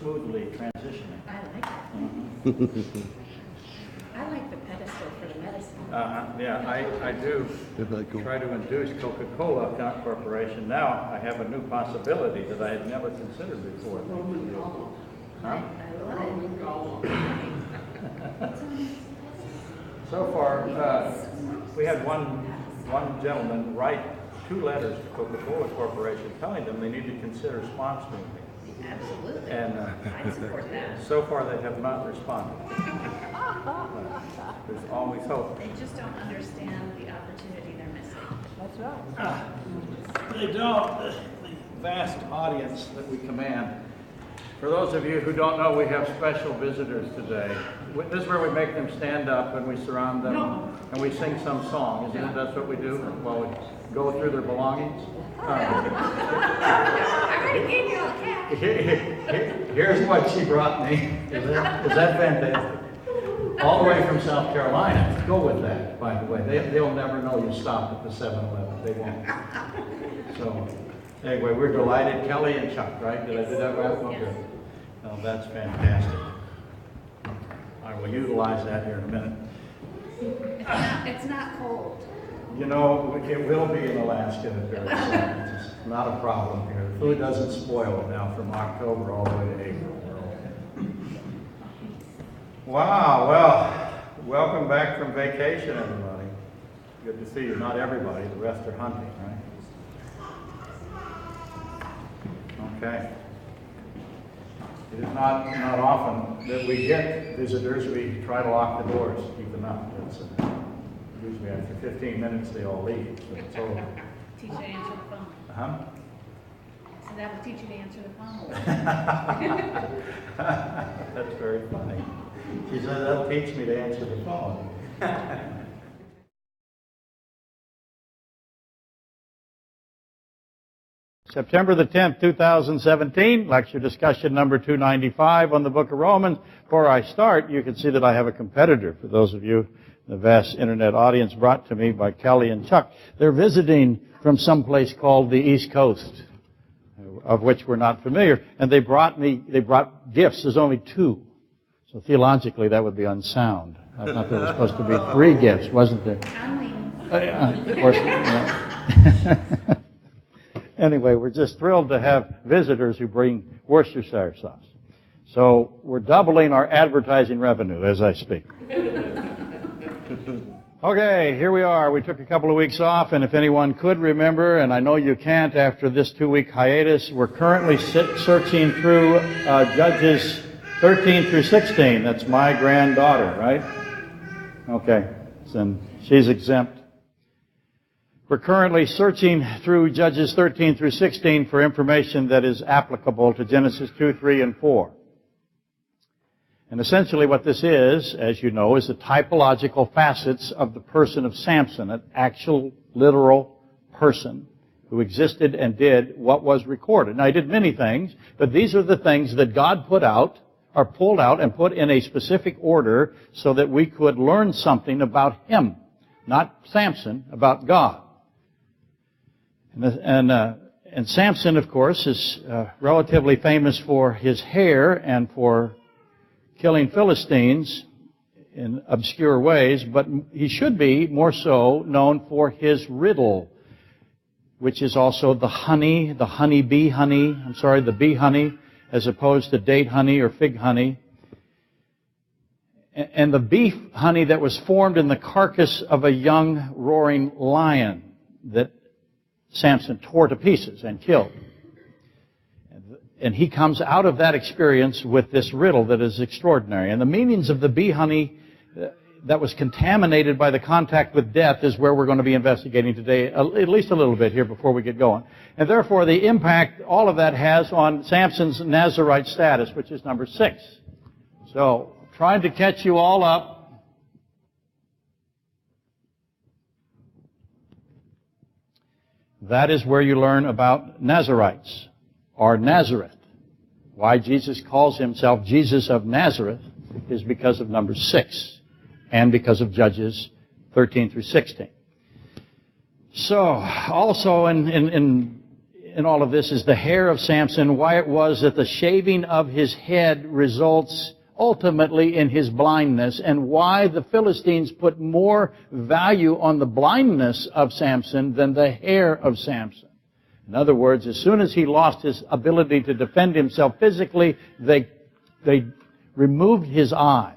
smoothly transitioning. I like it. I like the pedestal for the medicine. Yeah, I do try to induce Coca-Cola Corporation. Now I have a new possibility that I had never considered before. Huh? I love it. So far, we had one gentleman write 2 letters to Coca-Cola Corporation telling them they need to consider sponsoring me. Absolutely. And I support that. so far they have not responded. There's always hope. They just don't understand the opportunity they're missing. That's right. They don't. The vast audience that we command. For those of you who don't know, we have special visitors today. This is where we make them stand up and we surround them and we sing some song. Isn't it? That's what we do while we go through their belongings. I already gave you all the cash. Here's what she brought me. Is that fantastic? All the way from South Carolina. Go with that, by the way. They'll never know you stopped at the 7-Eleven. They won't. So, anyway, we're delighted. Kelly and Chuck, right? Did I do that right? Okay. Oh, that's fantastic. I will utilize that here in a minute. It's not cold. You know, it will be in Alaska very soon. It's not a problem here. The food doesn't spoil now from October all the way to April. Wow, well, welcome back from vacation, everybody. Good to see you. Not everybody, the rest are hunting, right? Okay. It is not often that we get visitors. We try to lock the doors to keep them out. Usually after 15 minutes they all leave, so it's over. Teach you to answer the phone. Uh-huh. So that will teach you to answer the phone. That's very funny. She said, that'll teach me to answer the phone. September the 10th, 2017, lecture discussion number 295 on the book of Romans. Before I start, you can see that I have a competitor. For those of you, the vast internet audience brought to me by Kelly and Chuck. They're visiting from some place called the East Coast, of which we're not familiar. And they brought gifts. There's only 2. So theologically, that would be unsound. I thought there was supposed to be 3 gifts, wasn't there? Of course, yeah. Anyway, we're just thrilled to have visitors who bring Worcestershire sauce. So we're doubling our advertising revenue as I speak. Okay, here we are. We took a couple of weeks off, and if anyone could remember, and I know you can't after this 2-week hiatus, we're currently searching through Judges 13 through 16. That's my granddaughter, right? Okay, and she's exempt. We're currently searching through Judges 13 through 16 for information that is applicable to Genesis 2, 3, and 4. And essentially what this is, as you know, is the typological facets of the person of Samson, an actual, literal person who existed and did what was recorded. Now, he did many things, but these are the things that God pulled out and put in a specific order so that we could learn something about him. Not Samson, about God. And Samson, of course, is relatively famous for his hair and for killing Philistines in obscure ways, but he should be more so known for his riddle, which is also the bee honey, as opposed to date honey or fig honey. And the beef honey that was formed in the carcass of a young roaring lion that Samson tore to pieces and killed. And he comes out of that experience with this riddle that is extraordinary. And the meanings of the bee honey that was contaminated by the contact with death is where we're going to be investigating today, at least a little bit here before we get going. And therefore, the impact all of that has on Samson's Nazirite status, which is number 6. So, trying to catch you all up. That is where you learn about Nazirites, or Nazareth. Why Jesus calls himself Jesus of Nazareth is because of number 6, and because of Judges 13 through 16. So, also in in all of this is the hair of Samson, why it was that the shaving of his head results ultimately in his blindness, and why the Philistines put more value on the blindness of Samson than the hair of Samson. In other words, as soon as he lost his ability to defend himself physically, they removed his eyes.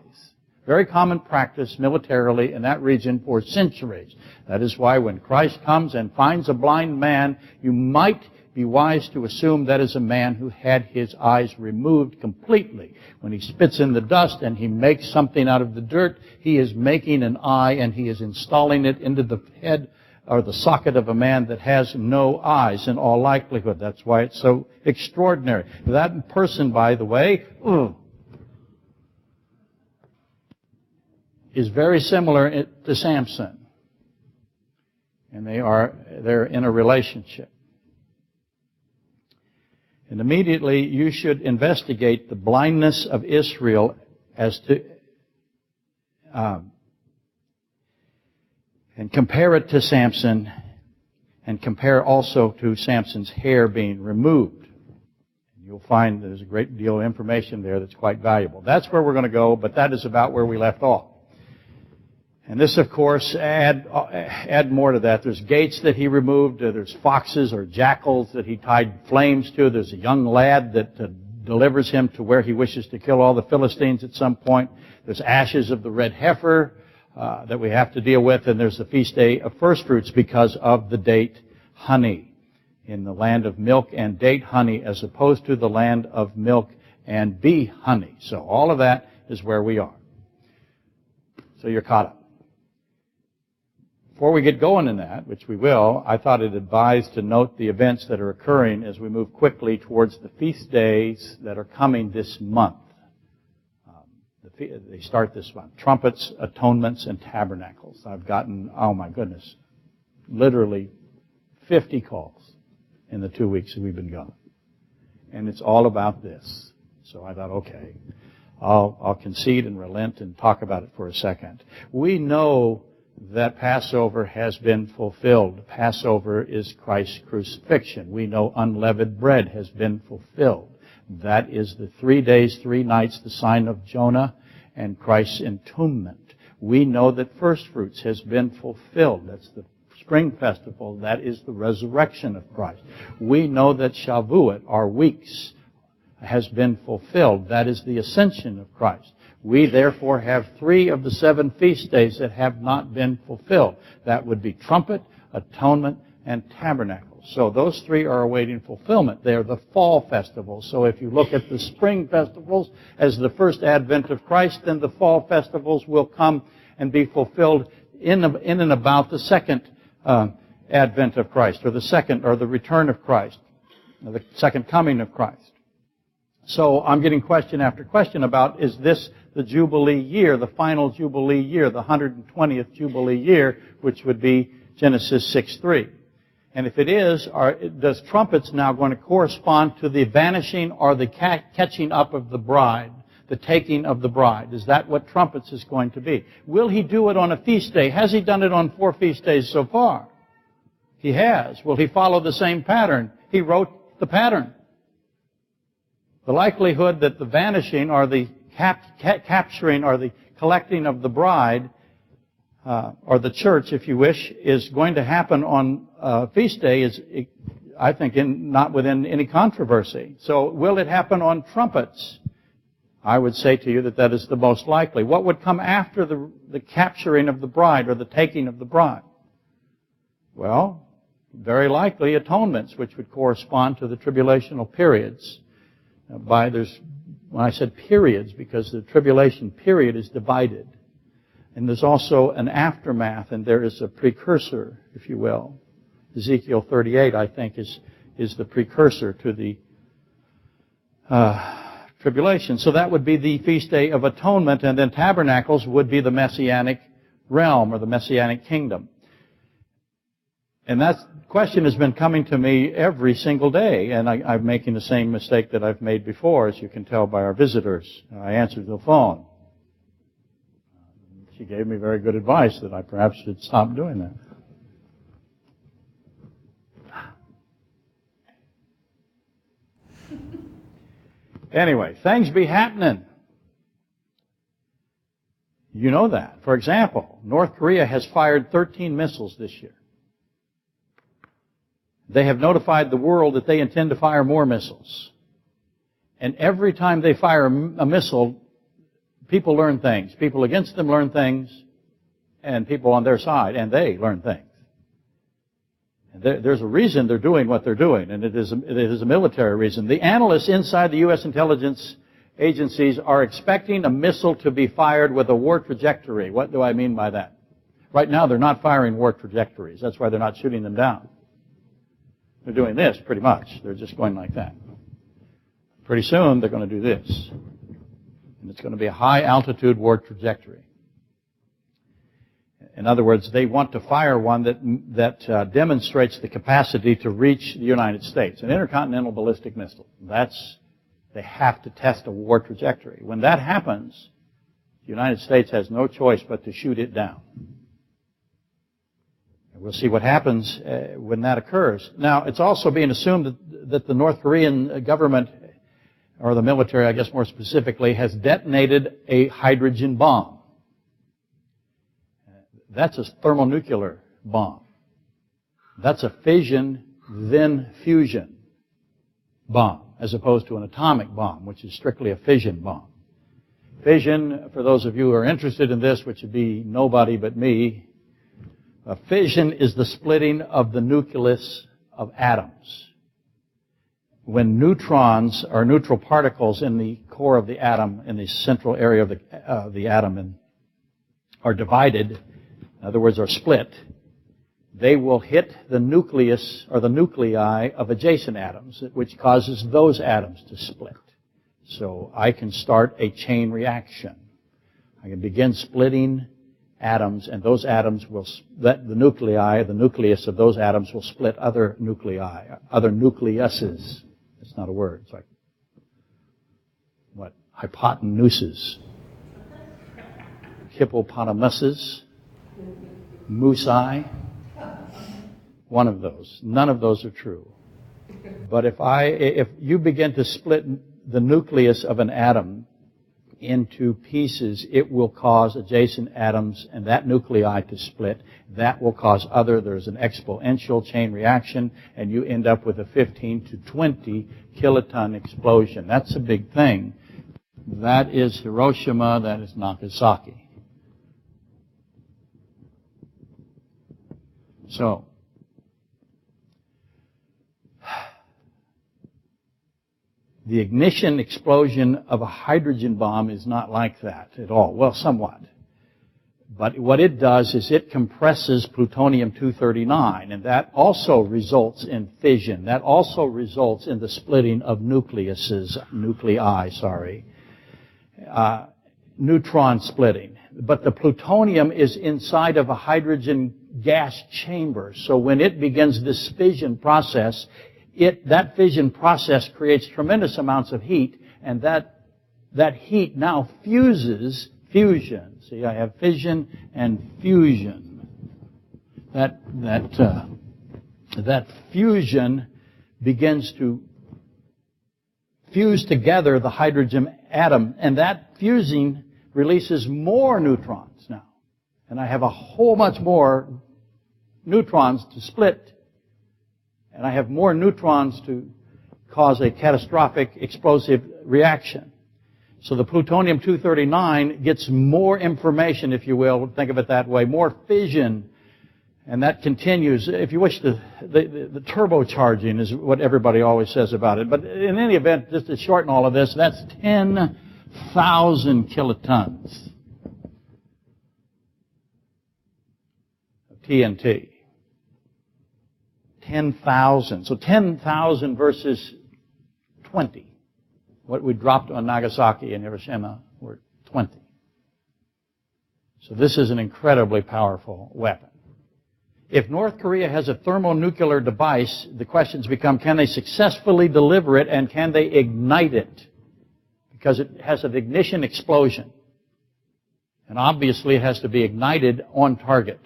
Very common practice militarily in that region for centuries. That is why when Christ comes and finds a blind man, you might be wise to assume that is a man who had his eyes removed completely. When he spits in the dust and he makes something out of the dirt, he is making an eye and he is installing it into the head or the socket of a man that has no eyes in all likelihood. That's why it's so extraordinary. That person, by the way, is very similar to Samson. And they're in a relationship. And immediately you should investigate the blindness of Israel as to and compare it to Samson, and compare also to Samson's hair being removed. You'll find there's a great deal of information there that's quite valuable. That's where we're going to go, but that is about where we left off. And this, of course, add more to that. There's gates that he removed. There's foxes or jackals that he tied flames to. There's a young lad that delivers him to where he wishes to kill all the Philistines at some point. There's ashes of the red heifer that we have to deal with. And there's the feast day of first fruits because of the date honey in the land of milk and date honey as opposed to the land of milk and bee honey. So all of that is where we are. So you're caught up. Before we get going in that, which we will, I thought it advised to note the events that are occurring as we move quickly towards the feast days that are coming this month. They start this month. Trumpets, atonements, and tabernacles. I've gotten, oh my goodness, literally 50 calls in the 2 weeks that we've been gone. And it's all about this. So I thought, okay, I'll concede and relent and talk about it for a second. We know that Passover has been fulfilled. Passover is Christ's crucifixion. We know unleavened bread has been fulfilled. That is the 3 days, 3 nights, the sign of Jonah and Christ's entombment. We know that first fruits has been fulfilled. That's the spring festival. That is the resurrection of Christ. We know that Shavuot, our weeks, has been fulfilled. That is the ascension of Christ. We therefore have 3 of the 7 feast days that have not been fulfilled. That would be trumpet, atonement, and tabernacle. So those 3 are awaiting fulfillment. They are the fall festivals. So if you look at the spring festivals as the first advent of Christ, then the fall festivals will come and be fulfilled in and about the second advent of Christ, or the return of Christ, or the second coming of Christ. So I'm getting question after question about, is this the Jubilee year, the final Jubilee year, the 120th Jubilee year, which would be Genesis 6:3. And if it is, does trumpets now going to correspond to the vanishing or the catching up of the bride, the taking of the bride? Is that what trumpets is going to be? Will he do it on a feast day? Has he done it on 4 feast days so far? He has. Will he follow the same pattern? He wrote the pattern. The likelihood that the vanishing or the capturing or the collecting of the bride, or the church, if you wish, is going to happen on feast day is, I think, not within any controversy. So will it happen on trumpets? I would say to you that is the most likely. What would come after the capturing of the bride or the taking of the bride? Well, very likely atonements, which would correspond to the tribulational periods. When I said periods, because the tribulation period is divided. And there's also an aftermath, and there is a precursor, if you will. Ezekiel 38, I think, is the precursor to the tribulation. So that would be the Feast Day of Atonement, and then Tabernacles would be the Messianic realm, or the Messianic kingdom. And that question has been coming to me every single day, and I'm making the same mistake that I've made before, as you can tell by our visitors. I answered the phone. She gave me very good advice that I perhaps should stop doing that. Anyway, things be happening. You know that. For example, North Korea has fired 13 missiles this year. They have notified the world that they intend to fire more missiles. And every time they fire a missile, people learn things. People against them learn things, and people on their side, and they learn things. And there's a reason they're doing what they're doing, and it is a military reason. The analysts inside the U.S. intelligence agencies are expecting a missile to be fired with a war trajectory. What do I mean by that? Right now, they're not firing war trajectories. That's why they're not shooting them down. They're doing this, pretty much. They're just going like that. Pretty soon, they're going to do this. And it's going to be a high-altitude war trajectory. In other words, they want to fire one that demonstrates the capacity to reach the United States, an intercontinental ballistic missile. They have to test a war trajectory. When that happens, the United States has no choice but to shoot it down. And we'll see what happens when that occurs. Now, it's also being assumed that the North Korean government, or the military, I guess more specifically, has detonated a hydrogen bomb. That's a thermonuclear bomb. That's a fission, then fusion bomb, as opposed to an atomic bomb, which is strictly a fission bomb. Fission, for those of you who are interested in this, which would be nobody but me, a fission is the splitting of the nucleus of atoms. When neutrons or neutral particles in the core of the atom, in the central area of the atom, are divided, in other words, are split, they will hit the nucleus or the nuclei of adjacent atoms, which causes those atoms to split. So I can start a chain reaction. I can begin splitting atoms, and those atoms will, the nucleus of those atoms will split other nuclei, other nucleuses. It's not a word. It's like, what? Hypotenuses. Hippopotamuses. Musi. One of those. None of those are true. But if you begin to split the nucleus of an atom into pieces, it will cause adjacent atoms and that nuclei to split. That will cause there's an exponential chain reaction, and you end up with a 15 to 20 kiloton explosion. That's a big thing. That is Hiroshima, that is Nagasaki. So, the ignition explosion of a hydrogen bomb is not like that at all. Well, somewhat. But what it does is it compresses plutonium-239, and that also results in fission. That also results in the splitting of nuclei, neutron splitting. But the plutonium is inside of a hydrogen gas chamber. So when it begins this fission process, that fission process creates tremendous amounts of heat, and that heat now fusion. See, I have fission and fusion. That fusion begins to fuse together the hydrogen atom, and that fusing releases more neutrons now. And I have a whole much more neutrons to split, and I have more neutrons to cause a catastrophic explosive reaction. So the plutonium-239 gets more information, if you will, think of it that way, more fission, and that continues. If you wish, the turbocharging is what everybody always says about it. But in any event, just to shorten all of this, that's 10,000 kilotons of TNT. 10,000. So 10,000 versus 20. What we dropped on Nagasaki and Hiroshima were 20. So this is an incredibly powerful weapon. If North Korea has a thermonuclear device, the questions become, can they successfully deliver it, and can they ignite it? Because it has an ignition explosion. And obviously it has to be ignited on target.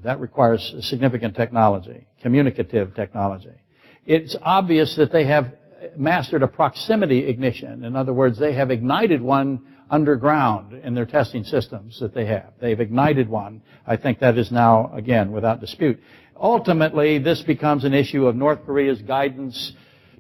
That requires significant technology, communicative technology. It's obvious that they have mastered a proximity ignition. In other words, they have ignited one underground in their testing systems that they have. They've ignited one. I think that is now, again, without dispute. Ultimately, this becomes an issue of North Korea's guidance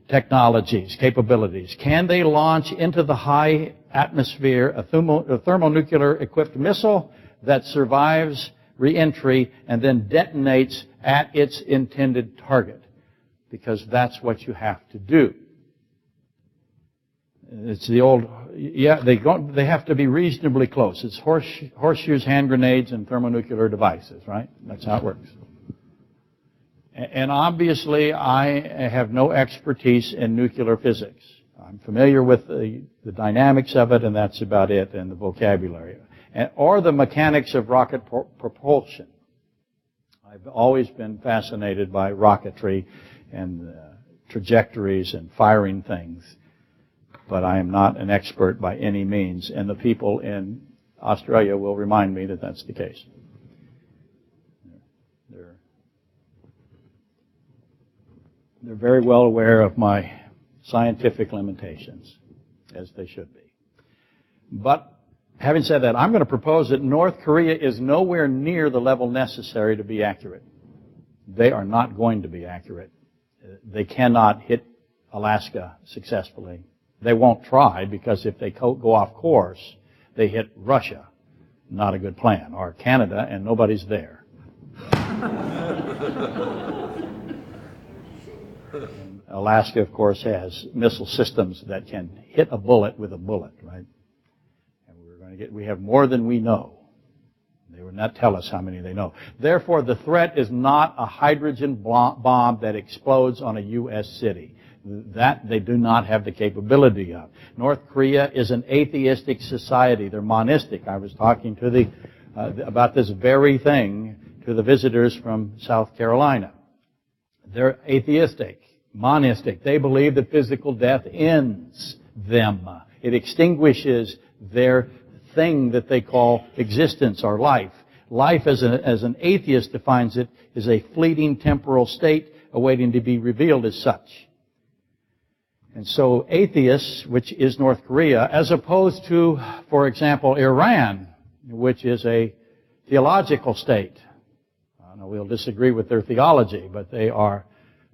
technologies, capabilities. Can they launch into the high atmosphere a thermonuclear equipped missile that survives re-entry and then detonates at its intended target? Because that's what you have to do. It's the old, they have to be reasonably close. It's horseshoes, hand grenades, and thermonuclear devices, right? That's how it works. And obviously, I have no expertise in nuclear physics. I'm familiar with the dynamics of it, and that's about it, and the vocabulary. Or the mechanics of rocket propulsion. I've always been fascinated by rocketry and trajectories and firing things, but I am not an expert by any means, and the people in Australia will remind me that that's the case. They're very well aware of my scientific limitations, as they should be. But having said that, I'm going to propose that North Korea is nowhere near the level necessary to be accurate. They are not going to be accurate. They cannot hit Alaska successfully. They won't try, because if they go off course, they hit Russia. Not a good plan. Or Canada, and nobody's there. Alaska, of course, has missile systems that can hit a bullet with a bullet, right? And we have more than we know. They will not tell us how many they know. Therefore, the threat is not a hydrogen bomb that explodes on a U.S. city. That they do not have the capability of. North Korea is an atheistic society. They're monistic. I was talking to about this very thing to the visitors from South Carolina. They're atheistic, monistic. They believe that physical death ends them. It extinguishes their thing that they call existence or life. Life, as an atheist defines it, is a fleeting temporal state awaiting to be revealed as such. And so atheists, which is North Korea, as opposed to, for example, Iran, which is a theological state. I know we'll disagree with their theology, but they are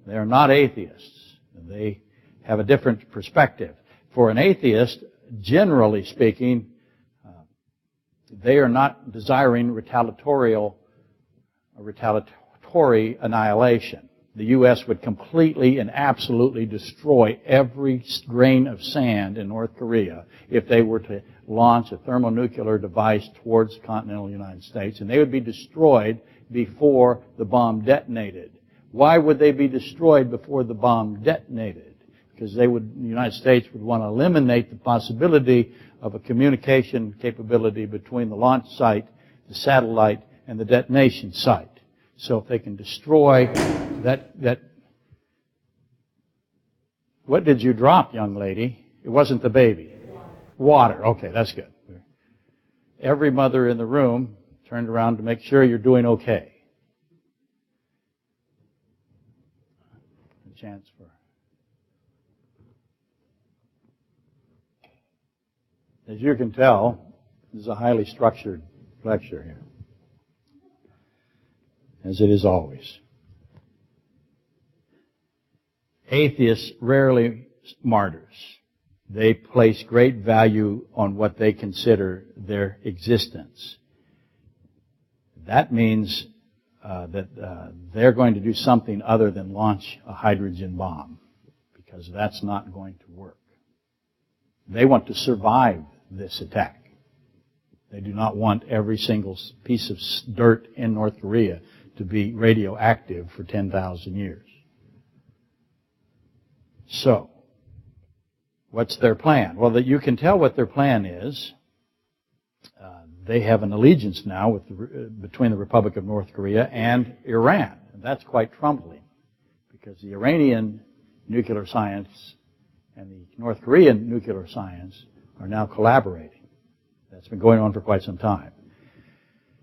not atheists. They have a different perspective. For an atheist, generally speaking, they are not desiring retaliatory annihilation. The U.S. would completely and absolutely destroy every grain of sand in North Korea if they were to launch a thermonuclear device towards the continental United States, and they would be destroyed before the bomb detonated. Why would they be destroyed before the bomb detonated? Because the United States would want to eliminate the possibility of a communication capability between the launch site, the satellite, and the detonation site. So if they can destroy that, what did you drop, young lady? It wasn't the baby. Water. Okay, that's good. Every mother in the room turned around to make sure you're doing okay. A chance for... As you can tell, this is a highly structured lecture here, as it is always. Atheists rarely martyrs. They place great value on what they consider their existence. That means that they're going to do something other than launch a hydrogen bomb, because that's not going to work. They want to survive this attack. They do not want every single piece of dirt in North Korea to be radioactive for 10,000 years. So, what's their plan? Well, you can tell what their plan is. They have an allegiance now between the Republic of North Korea and Iran. And that's quite troubling, because the Iranian nuclear science and the North Korean nuclear science are now collaborating. That's been going on for quite some time.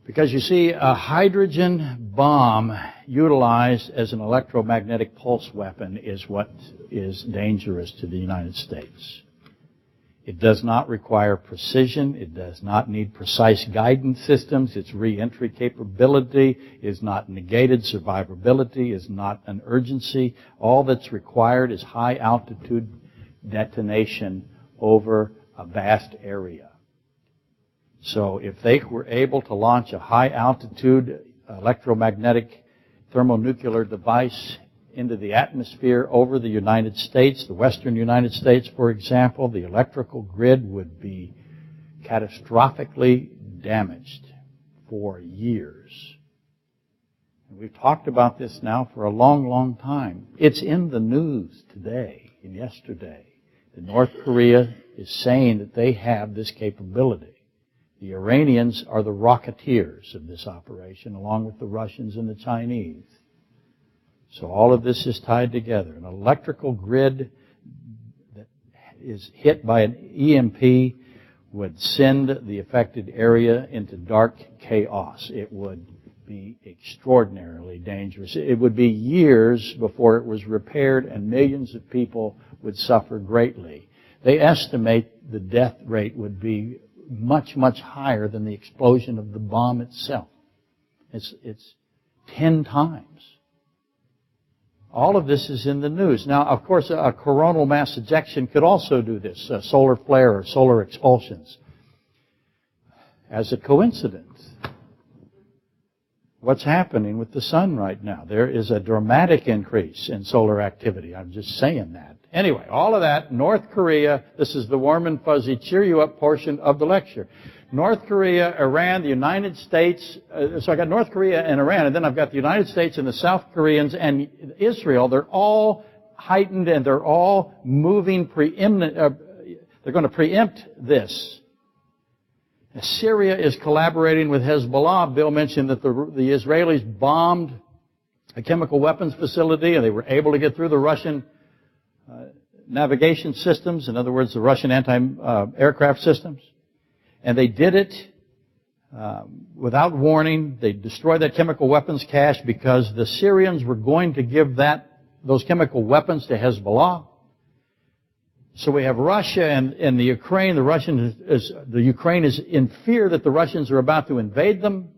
Because you see, a hydrogen bomb utilized as an electromagnetic pulse weapon is what is dangerous to the United States. It does not require precision. It does not need precise guidance systems. Its re-entry capability is not negated. Survivability is not an urgency. All that's required is high altitude detonation over a vast area. So if they were able to launch a high altitude electromagnetic thermonuclear device into the atmosphere over the United States, the western United States, for example, the electrical grid would be catastrophically damaged for years. And we've talked about this now for a long, long time. It's in the news today and yesterday that North Korea is saying that they have this capability. The Iranians are the rocketeers of this operation, along with the Russians and the Chinese. So all of this is tied together. An electrical grid that is hit by an EMP would send the affected area into dark chaos. It would be extraordinarily dangerous. It would be years before it was repaired, and millions of people would suffer greatly. They estimate the death rate would be much, much higher than the explosion of the bomb itself. It's 10 times. All of this is in the news. Now, of course, a coronal mass ejection could also do this, solar flare or solar expulsions. As a coincidence, what's happening with the sun right now? There is a dramatic increase in solar activity. I'm just saying that. Anyway, all of that, North Korea, this is the warm and fuzzy, cheer you up portion of the lecture. North Korea, Iran, the United States, so I got North Korea and Iran, and then I've got the United States and the South Koreans and Israel. They're all heightened and they're all moving preeminent, they're going to preempt this. Syria is collaborating with Hezbollah. Bill mentioned that the Israelis bombed a chemical weapons facility and they were able to get through the Russian navigation systems, in other words, the Russian anti-aircraft systems. And they did it without warning. They destroyed that chemical weapons cache because the Syrians were going to give those chemical weapons to Hezbollah. So we have Russia and the Ukraine. The Ukraine is in fear that the Russians are about to invade them.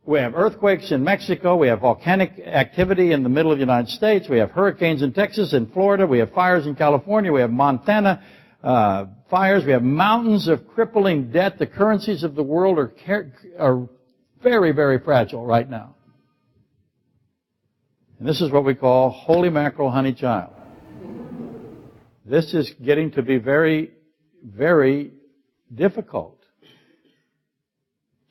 We have earthquakes in Mexico. We have volcanic activity in the middle of the United States. We have hurricanes in Texas and Florida. We have fires in California. We have Montana fires. We have mountains of crippling debt. The currencies of the world are very, very fragile right now. And this is what we call holy mackerel, honey child. This is getting to be very, very difficult.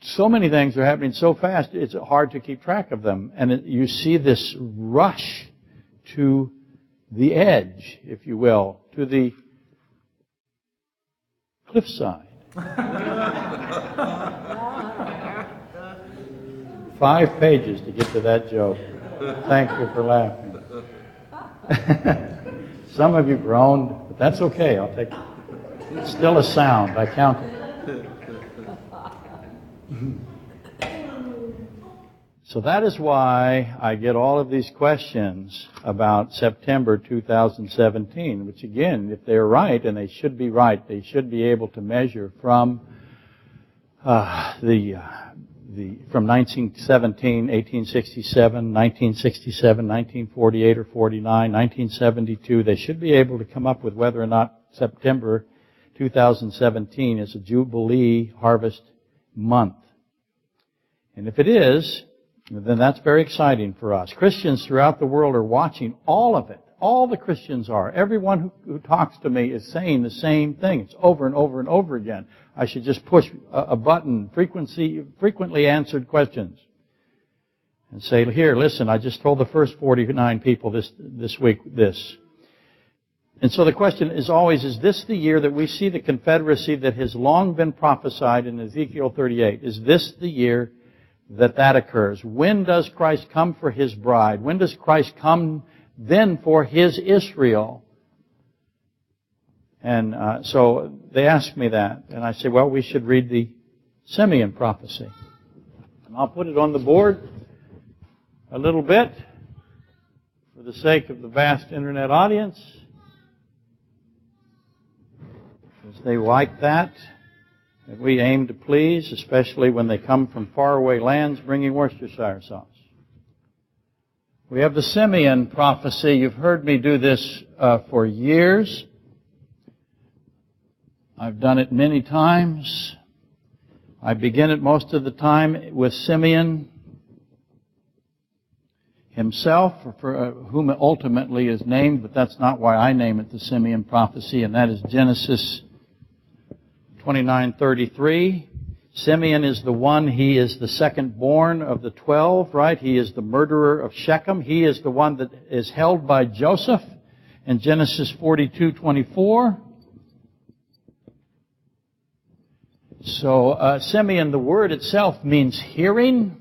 So many things are happening so fast, it's hard to keep track of them. And you see this rush to the edge, if you will, to the cliffside. 5 pages to get to that joke. Thank you for laughing. Some of you groaned, but that's okay. I'll take it. It's still a sound. I count it. So that is why I get all of these questions about September 2017, which again, if they're right, and they should be right, they should be able to measure from from 1917, 1867, 1967, 1948 or 49, 1972, they should be able to come up with whether or not September 2017 is a Jubilee harvest month. And if it is, then that's very exciting for us. Christians throughout the world are watching all of it. All the Christians are. Everyone who talks to me is saying the same thing. It's over and over and over again. I should just push a button, frequently answered questions, and say, here, listen, I just told the first 49 people this week this. And so the question is always, is this the year that we see the Confederacy that has long been prophesied in Ezekiel 38? Is this the year that occurs? When does Christ come for His bride? When does Christ come then for His Israel? And so they ask me that, and I say, well, we should read the Simeon prophecy. I'll put it on the board a little bit for the sake of the vast internet audience, as they like that we aim to please, especially when they come from faraway lands bringing Worcestershire sauce. We have the Simeon prophecy. You've heard me do this for years. I've done it many times. I begin it most of the time with Simeon himself, for whom it ultimately is named, but that's not why I name it the Simeon prophecy, and that is Genesis 29:33. Simeon is the one, he is the second born of the 12, right? He is the murderer of Shechem. He is the one that is held by Joseph in Genesis 42:24. So Simeon, the word itself means hearing.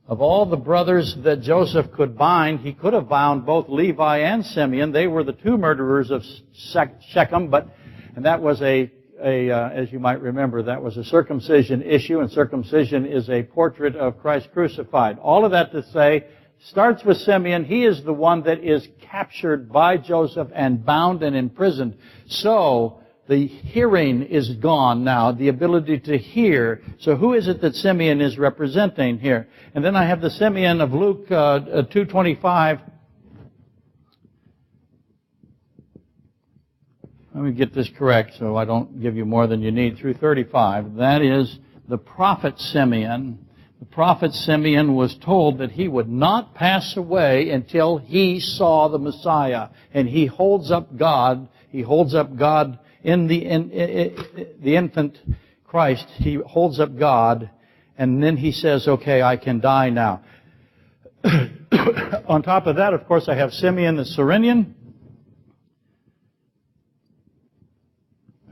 Of all the brothers that Joseph could bind, he could have bound both Levi and Simeon. They were the two murderers of Shechem, and that was as you might remember, that was a circumcision issue, and circumcision is a portrait of Christ crucified. All of that to say, starts with Simeon. He is the one that is captured by Joseph and bound and imprisoned. So, the hearing is gone now, the ability to hear. So who is it that Simeon is representing here? And then I have the Simeon of Luke 2:25. Let me get this correct so I don't give you more than you need. Through 35. That is the prophet Simeon. The prophet Simeon was told that he would not pass away until he saw the Messiah. And he holds up God. He holds up God in the infant Christ. He holds up God, and then he says, okay, I can die now. On top of that, of course, I have Simeon the Cyrenian,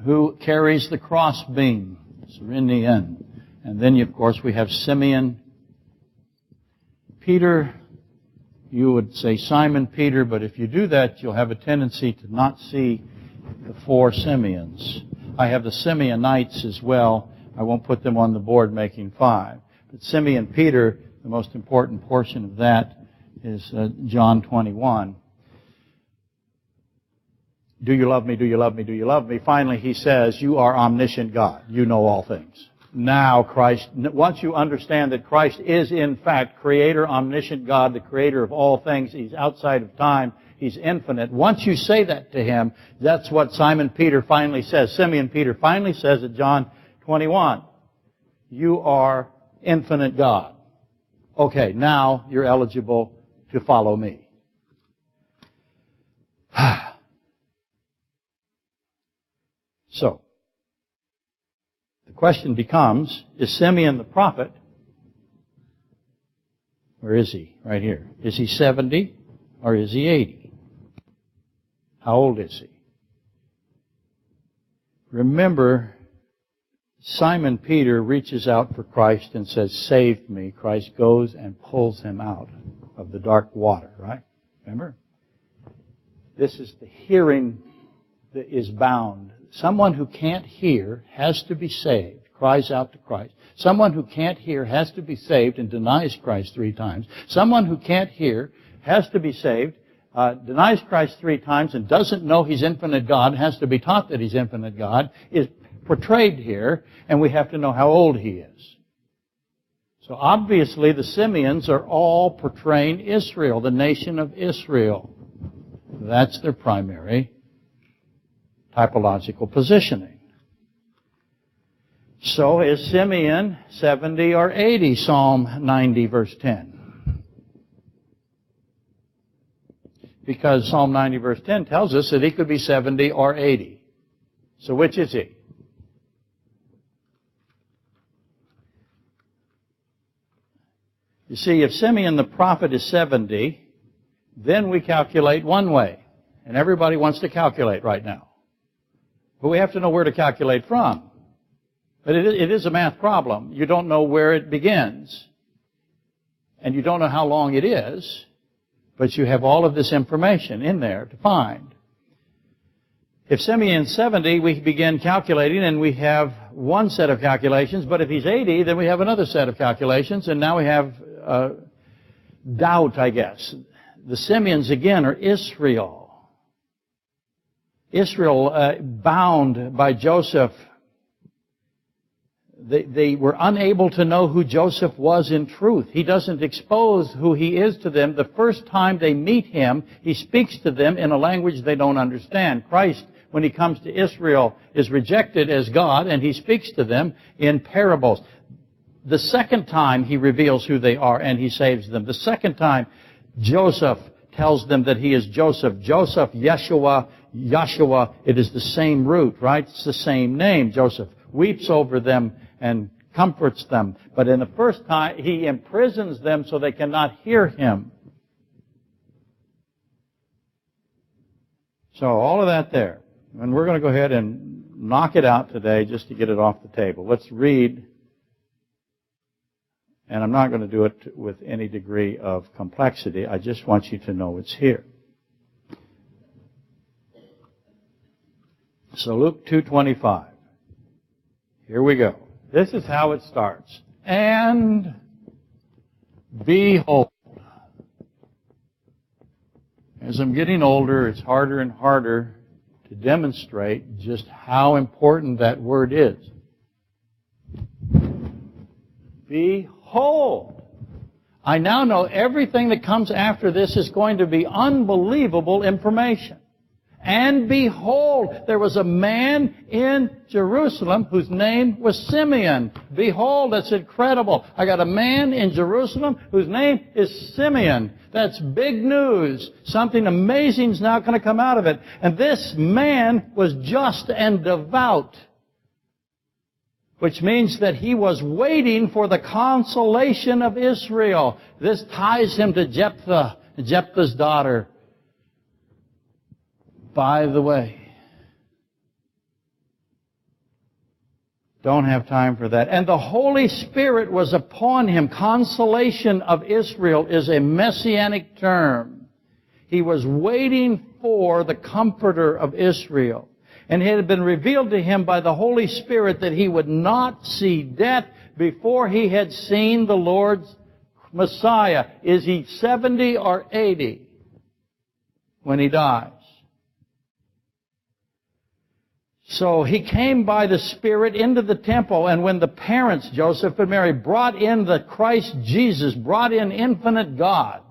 who carries the crossbeam, Cyrenian. And then, of course, we have Simeon Peter. You would say Simon Peter, but if you do that, you'll have a tendency to not see the four Simeons. I have the Simeonites as well. I won't put them on the board, making 5. But Simeon Peter, the most important portion of that is John 21. Do you love me? Do you love me? Do you love me? Finally, he says, you are omniscient God. You know all things. Now Christ, once you understand that Christ is in fact Creator, omniscient God, the Creator of all things, He's outside of time, He's infinite. Once you say that to Him, that's what Simon Peter finally says. Simeon Peter finally says at John 21, you are infinite God. Okay, now you're eligible to follow me. So, the question becomes, is Simeon the prophet? Where is he? Right here. Is he 70 or is he 80? How old is he? Remember, Simon Peter reaches out for Christ and says, save me. Christ goes and pulls him out of the dark water, right? Remember? This is the hearing that is bound. Someone who can't hear has to be saved, cries out to Christ. Someone who can't hear has to be saved and denies Christ 3 times. Someone who can't hear has to be saved, denies Christ 3 times and doesn't know He's infinite God, has to be taught that He's infinite God, is portrayed here, and we have to know how old he is. So obviously the Simeons are all portraying Israel, the nation of Israel. That's their primary typological positioning. So is Simeon 70 or 80? Psalm 90 verse 10. Because Psalm 90 verse 10 tells us that he could be 70 or 80. So which is he? You see, if Simeon the prophet is 70, then we calculate one way. And everybody wants to calculate right now. But we have to know where to calculate from. But it is a math problem. You don't know where it begins. And you don't know how long it is. But you have all of this information in there to find. If Simeon's 70, we begin calculating, and we have one set of calculations. But if he's 80, then we have another set of calculations, and now we have doubt, I guess. The Simeons, again, are Israel. Israel, bound by Joseph. They were unable to know who Joseph was in truth. He doesn't expose who he is to them. The first time they meet him, he speaks to them in a language they don't understand. Christ, when he comes to Israel, is rejected as God, and he speaks to them in parables. The second time he reveals who they are, and he saves them. The second time, Joseph tells them that he is Joseph. Joseph, Yeshua, Yahshua, it is the same root, right? It's the same name. Joseph weeps over them and comforts them. But in the first time, he imprisons them so they cannot hear him. So all of that there. And we're going to go ahead and knock it out today just to get it off the table. Let's read. And I'm not going to do it with any degree of complexity. I just want you to know it's here. So Luke 2:25. Here we go. This is how it starts. And behold. As I'm getting older, it's harder and harder to demonstrate just how important that word is. Behold. I now know everything that comes after this is going to be unbelievable information. And behold, there was a man in Jerusalem whose name was Simeon. Behold, that's incredible. I got a man in Jerusalem whose name is Simeon. That's big news. Something amazing is now going to come out of it. And this man was just and devout, which means that he was waiting for the consolation of Israel. This ties him to Jephthah, Jephthah's daughter. By the way, don't have time for that. And the Holy Spirit was upon him. Consolation of Israel is a messianic term. He was waiting for the Comforter of Israel. And it had been revealed to him by the Holy Spirit that he would not see death before he had seen the Lord's Messiah. Is he 70 or 80 when he dies? So he came by the Spirit into the temple, and when the parents, Joseph and Mary, brought in the Christ Jesus, brought in infinite God,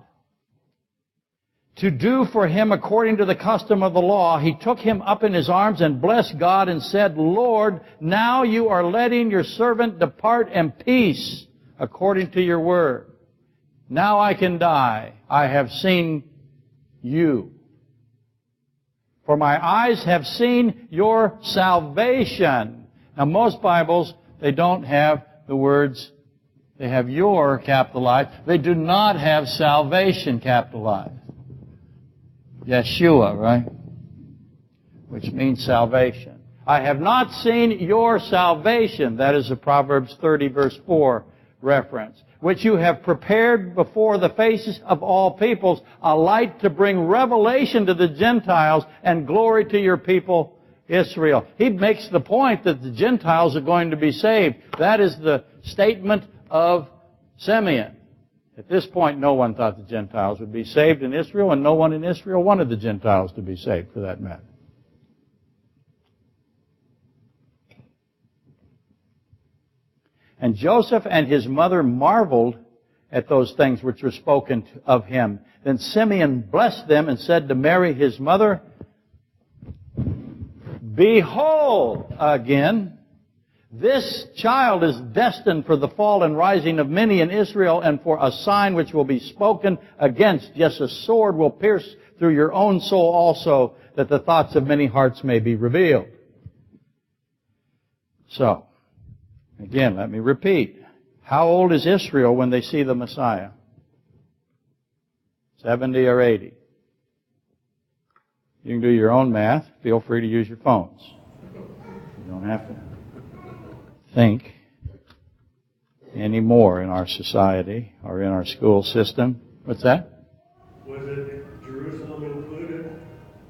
to do for him according to the custom of the law, he took him up in his arms and blessed God and said, Lord, now you are letting your servant depart in peace according to your word. Now I can die. I have seen you. For my eyes have seen your salvation. Now most Bibles, they don't have the words, they have your capitalized. They do not have salvation capitalized. Yeshua, right? Which means salvation. I have not seen your salvation. That is a Proverbs 30 verse 4 reference. Which you have prepared before the faces of all peoples, a light to bring revelation to the Gentiles and glory to your people Israel. He makes the point that the Gentiles are going to be saved. That is the statement of Simeon. At this point, no one thought the Gentiles would be saved in Israel, and no one in Israel wanted the Gentiles to be saved, for that matter. And Joseph and his mother marveled at those things which were spoken of him. Then Simeon blessed them and said to Mary, his mother, Behold, again, this child is destined for the fall and rising of many in Israel, and for a sign which will be spoken against. Yes, a sword will pierce through your own soul also, that the thoughts of many hearts may be revealed. So, again, let me repeat. How old is Israel when they see the Messiah? 70 or 80? You can do your own math. Feel free to use your phones. You don't have to think anymore in our society or in our school system. What's that? Was it Jerusalem included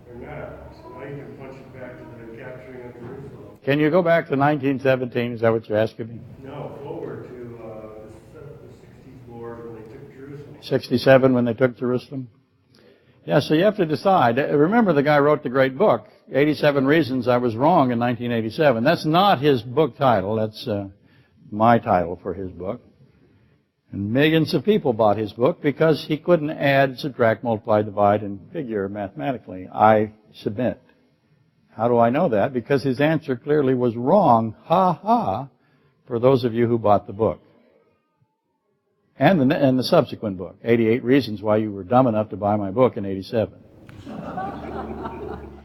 or not? So now you can punch back to the capturing of Jerusalem. Can you go back to 1917? Is that what you're asking me? No, forward to the 60s war when they took Jerusalem. 67 when they took Jerusalem? Yeah, so you have to decide. Remember, the guy wrote the great book, 87 Reasons I Was Wrong in 1987. That's not his book title. That's my title for his book. And millions of people bought his book because he couldn't add, subtract, multiply, divide, and figure mathematically. I submit. How do I know that? Because his answer clearly was wrong. Ha ha, for those of you who bought the book. And the subsequent book, 88 Reasons Why You Were Dumb Enough to Buy My Book in 87.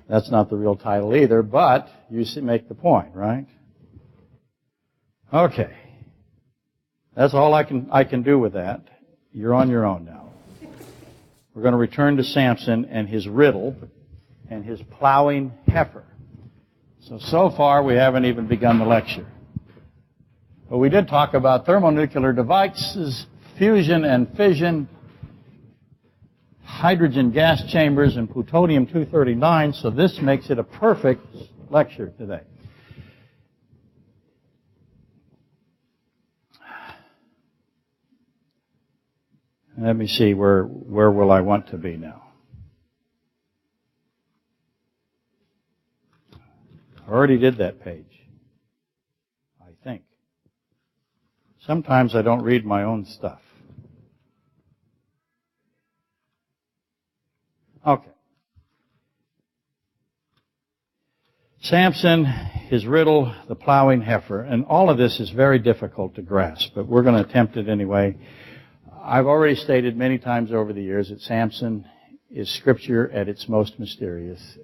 That's not the real title either, but you make the point, right? Okay. That's all I can do with that. You're on your own now. We're going to return to Samson and his riddle and his plowing heifer. So far we haven't even begun the lecture. But we did talk about thermonuclear devices, fusion and fission, hydrogen gas chambers, and plutonium-239, so this makes it a perfect lecture today. Let me see, where will I want to be now? I already did that page, I think. Sometimes I don't read my own stuff. Okay. Samson, his riddle, the plowing heifer, and all of this is very difficult to grasp, but we're going to attempt it anyway. I've already stated many times over the years that Samson is Scripture at its most mysterious.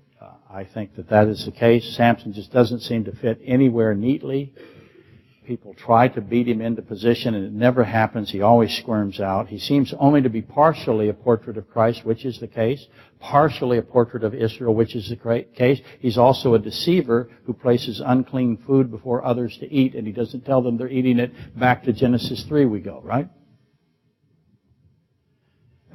I think that is the case. Samson just doesn't seem to fit anywhere neatly. People try to beat him into position, and it never happens. He always squirms out. He seems only to be partially a portrait of Christ, which is the case, partially a portrait of Israel, which is the case. He's also a deceiver who places unclean food before others to eat, and he doesn't tell them they're eating it. Back to Genesis 3 we go, right?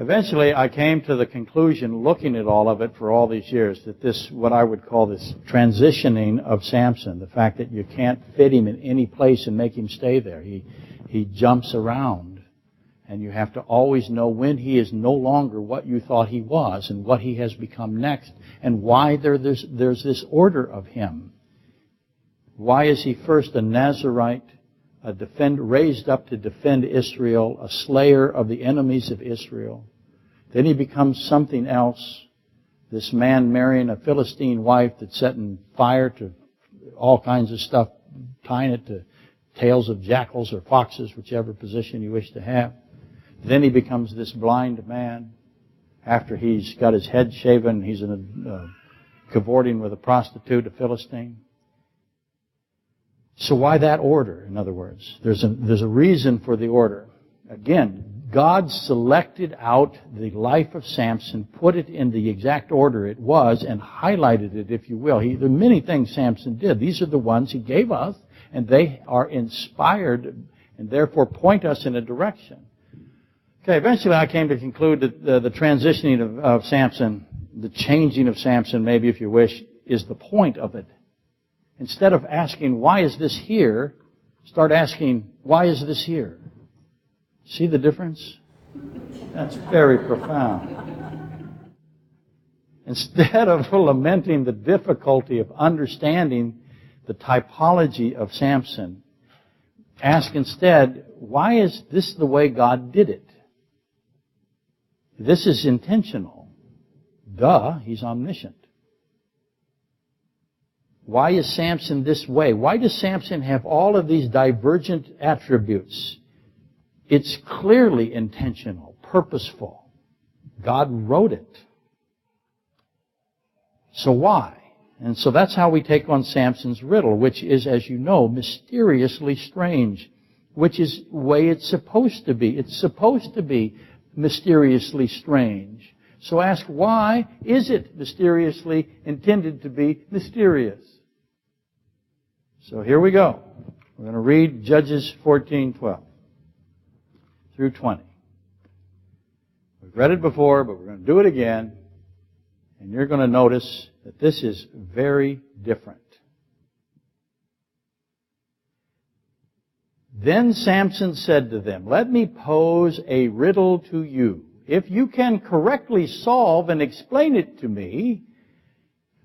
Eventually, I came to the conclusion, looking at all of it for all these years, that this, what I would call this transitioning of Samson, the fact that you can't fit him in any place and make him stay there. He jumps around, and you have to always know when he is no longer what you thought he was and what he has become next, and why there's this order of him. Why is he first a Nazirite, raised up to defend Israel, a slayer of the enemies of Israel? Then he becomes something else, this man marrying a Philistine wife that's setting fire to all kinds of stuff, tying it to tails of jackals or foxes, whichever position you wish to have. Then he becomes this blind man. After he's got his head shaven, he's cavorting with a prostitute, a Philistine. So why that order, in other words? There's a reason for the order. Again, God selected out the life of Samson, put it in the exact order it was, and highlighted it, if you will. There are many things Samson did. These are the ones he gave us, and they are inspired and therefore point us in a direction. Okay, eventually I came to conclude that the transitioning of Samson, the changing of Samson, maybe if you wish, is the point of it. Instead of asking, why is this here, start asking, why is this here? See the difference? That's very profound. Instead of lamenting the difficulty of understanding the typology of Samson, ask instead, why is this the way God did it? This is intentional. Duh, he's omniscient. Why is Samson this way? Why does Samson have all of these divergent attributes? It's clearly intentional, purposeful. God wrote it. So why? And so that's how we take on Samson's riddle, which is, as you know, mysteriously strange, which is the way it's supposed to be. It's supposed to be mysteriously strange. So ask, why is it mysteriously intended to be mysterious? So here we go. We're going to read Judges 14:12 through 20. We've read it before, but we're going to do it again. And you're going to notice that this is very different. Then Samson said to them, "Let me pose a riddle to you. If you can correctly solve and explain it to me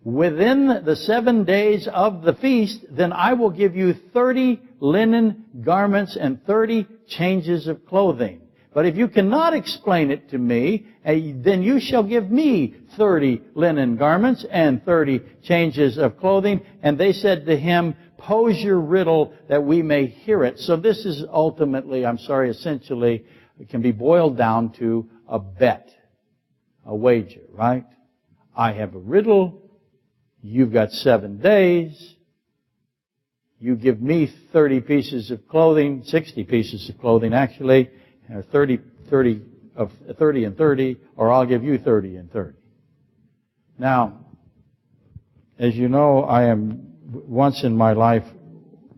within the 7 days of the feast, then I will give you 30 linen garments and 30 changes of clothing. But if you cannot explain it to me, then you shall give me 30 linen garments and 30 changes of clothing." And they said to him, "Pose your riddle that we may hear it." So this is ultimately, essentially, it can be boiled down to a bet, a wager, right? I have a riddle. You've got 7 days. You give me 30 pieces of clothing, 60 pieces of clothing actually, or 30 and 30, or I'll give you 30 and 30. Now, as you know, I am once in my life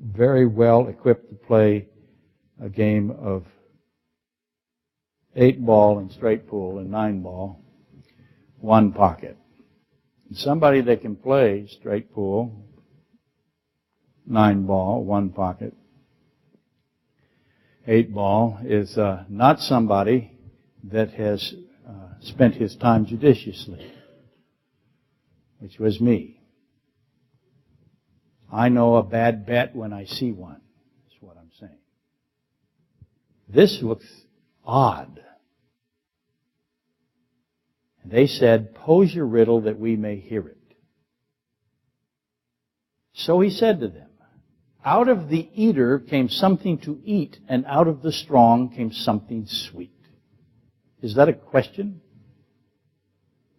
very well equipped to play a game of 8-ball and straight pool and 9-ball, one pocket. Somebody that can play straight pool, 9-ball, one pocket, 8-ball is not somebody that has spent his time judiciously, which was me. I know a bad bet when I see one, is what I'm saying. This looks odd. And they said, "Pose your riddle that we may hear it." So he said to them, "Out of the eater came something to eat, and out of the strong came something sweet." Is that a question?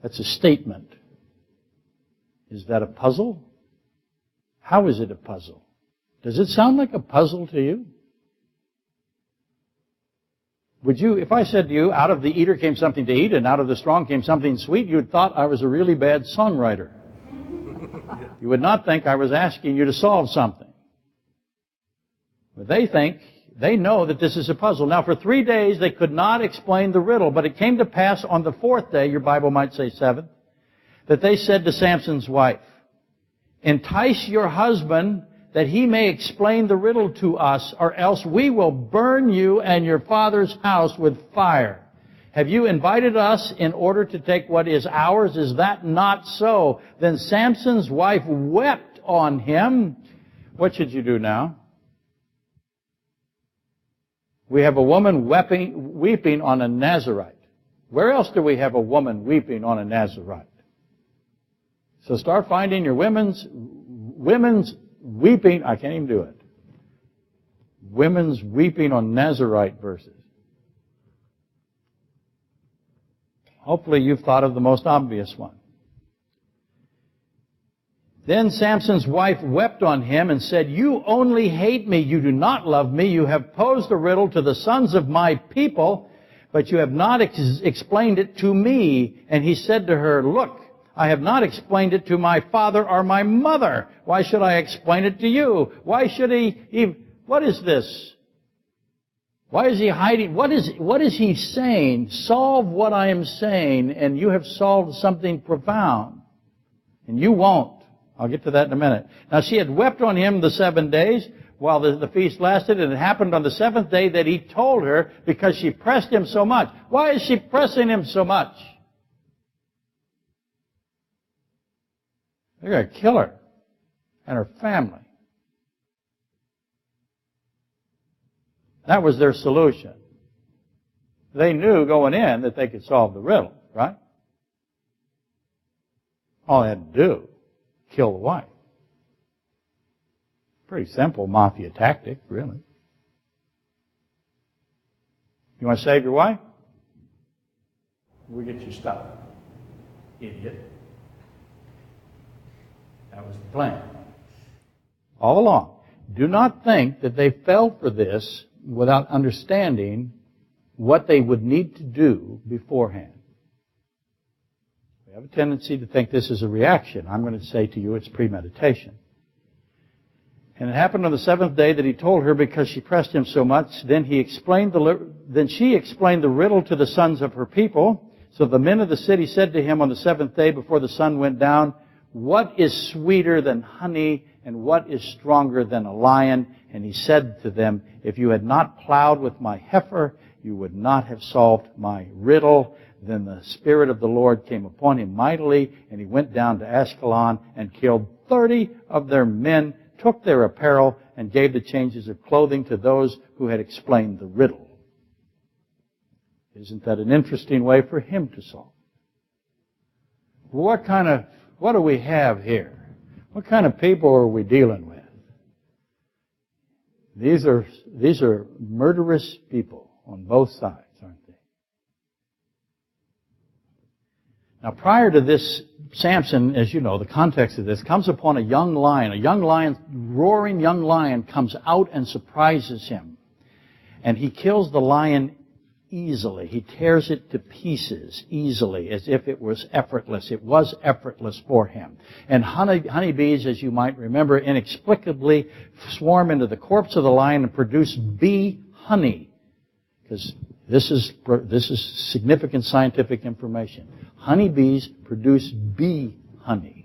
That's a statement. Is that a puzzle? How is it a puzzle? Does it sound like a puzzle to you? Would you, if I said to you, out of the eater came something to eat, and out of the strong came something sweet, you'd thought I was a really bad songwriter. You would not think I was asking you to solve something. But they know that this is a puzzle. Now, for 3 days, they could not explain the riddle, but it came to pass on the 4th day, your Bible might say 7th, that they said to Samson's wife, "Entice your husband that he may explain the riddle to us, or else we will burn you and your father's house with fire. Have you invited us in order to take what is ours? Is that not so?" Then Samson's wife wept on him. What should you do now? We have a woman weeping on a Nazirite. Where else do we have a woman weeping on a Nazirite? So start finding your women's weeping. I can't even do it. Women's weeping on Nazirite verses. Hopefully you've thought of the most obvious one. Then Samson's wife wept on him and said, "You only hate me. You do not love me. You have posed a riddle to the sons of my people, but you have not explained it to me." And he said to her, "Look, I have not explained it to my father or my mother. Why should I explain it to you? Why should he what is this? Why is he hiding? What is he saying? Solve what I am saying, and you have solved something profound. And you won't. I'll get to that in a minute. Now, she had wept on him the 7 days while the feast lasted, and it happened on the 7th day that he told her because she pressed him so much. Why is she pressing him so much? They're going to kill her and her family. That was their solution. They knew going in that they could solve the riddle, right? All they had to do, kill the wife. Pretty simple mafia tactic, really. You want to save your wife? We'll get your stuff, idiot. That was the plan. All along. Do not think that they fell for this without understanding what they would need to do beforehand. We have a tendency to think this is a reaction. I'm going to say to you it's premeditation. And it happened on the 7th day that he told her because she pressed him so much. Then she explained the riddle to the sons of her people. So the men of the city said to him on the seventh day before the sun went down, "What is sweeter than honey, and what is stronger than a lion?" And he said to them, "If you had not plowed with my heifer, you would not have solved my riddle." Then the Spirit of the Lord came upon him mightily, and he went down to Ashkelon and killed 30 of their men, took their apparel, and gave the changes of clothing to those who had explained the riddle. Isn't that an interesting way for him to solve? What do we have here? What kind of people are we dealing with? These are murderous people on both sides, aren't they? Now, prior to this, Samson, as you know, the context of this, comes upon a young lion. A young lion, roaring young lion, comes out and surprises him. And he kills the lion easily. He tears it to pieces easily, as if it was effortless. It was effortless for him. And honeybees, as you might remember, inexplicably swarm into the corpse of the lion and produce bee honey. Because this is significant scientific information. Honeybees produce bee honey,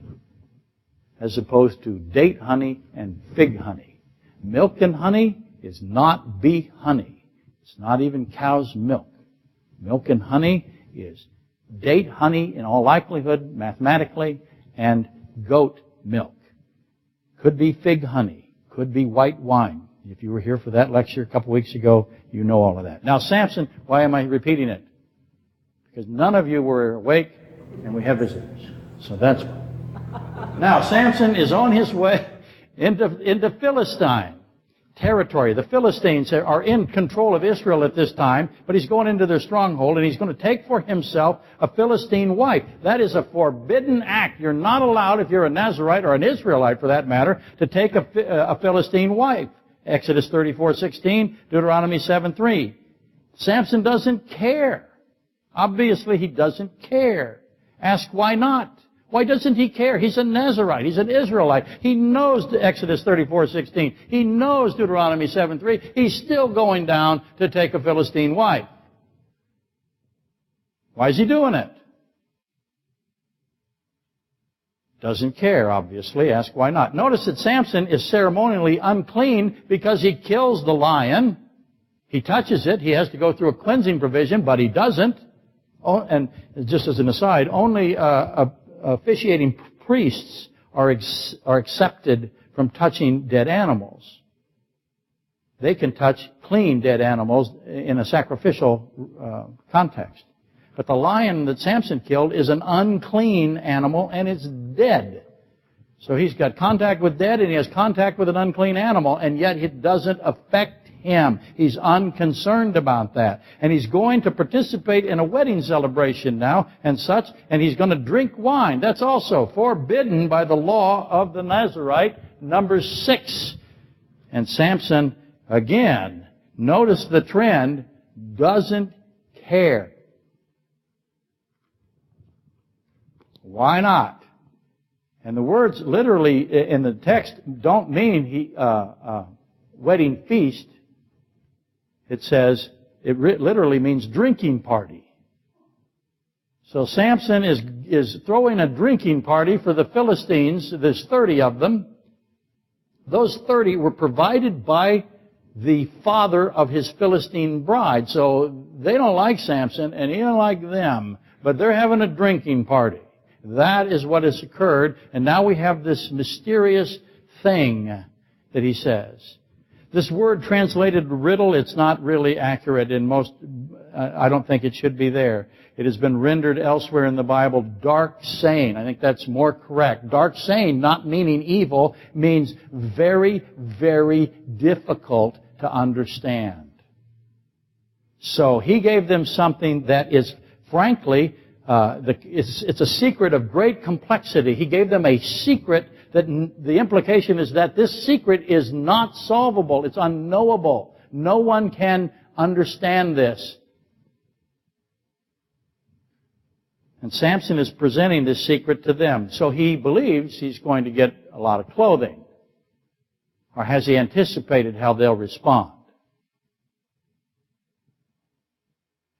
as opposed to date honey and fig honey. Milk and honey is not bee honey. It's not even cow's milk. Milk and honey is date honey in all likelihood, mathematically, and goat milk. Could be fig honey. Could be white wine. If you were here for that lecture a couple weeks ago, you know all of that. Now, Samson, why am I repeating it? Because none of you were awake, and we have visitors. So that's why. Now, Samson is on his way into Philistine territory. The Philistines are in control of Israel at this time, but he's going into their stronghold, and he's going to take for himself a Philistine wife. That is a forbidden act. You're not allowed, if you're a Nazarite or an Israelite for that matter, to take a Philistine wife. Exodus 34:16, Deuteronomy 7:3. Samson doesn't care. Obviously, he doesn't care. Ask why not? Why doesn't he care? He's a Nazarite. He's an Israelite. He knows Exodus 34:16. He knows Deuteronomy 7:3. He's still going down to take a Philistine wife. Why is he doing it? Doesn't care, obviously. Ask why not. Notice that Samson is ceremonially unclean because he kills the lion. He touches it. He has to go through a cleansing provision, but he doesn't. Oh, and just as an aside, only officiating priests are accepted from touching dead animals. They can touch clean dead animals in a sacrificial context. But the lion that Samson killed is an unclean animal, and it's dead. So he's got contact with dead, and he has contact with an unclean animal, and yet it doesn't affect him. He's unconcerned about that. And he's going to participate in a wedding celebration now and such, and he's going to drink wine. That's also forbidden by the law of the Nazarite, Numbers 6. And Samson, again, notice the trend, doesn't care. Why not? And the words literally in the text don't mean wedding feast. It says, it literally means drinking party. So Samson is throwing a drinking party for the Philistines. There's 30 of them. Those 30 were provided by the father of his Philistine bride. So they don't like Samson, and he don't like them. But they're having a drinking party. That is what has occurred. And now we have this mysterious thing that he says. This word translated riddle, it's not really accurate in most, I don't think it should be there. It has been rendered elsewhere in the Bible, dark saying. I think that's more correct. Dark saying, not meaning evil, means very, very difficult to understand. So he gave them something that is, frankly, it's a secret of great complexity. He gave them a secret that the implication is that this secret is not solvable. It's unknowable. No one can understand this. And Samson is presenting this secret to them. So he believes he's going to get a lot of clothing. Or has he anticipated how they'll respond?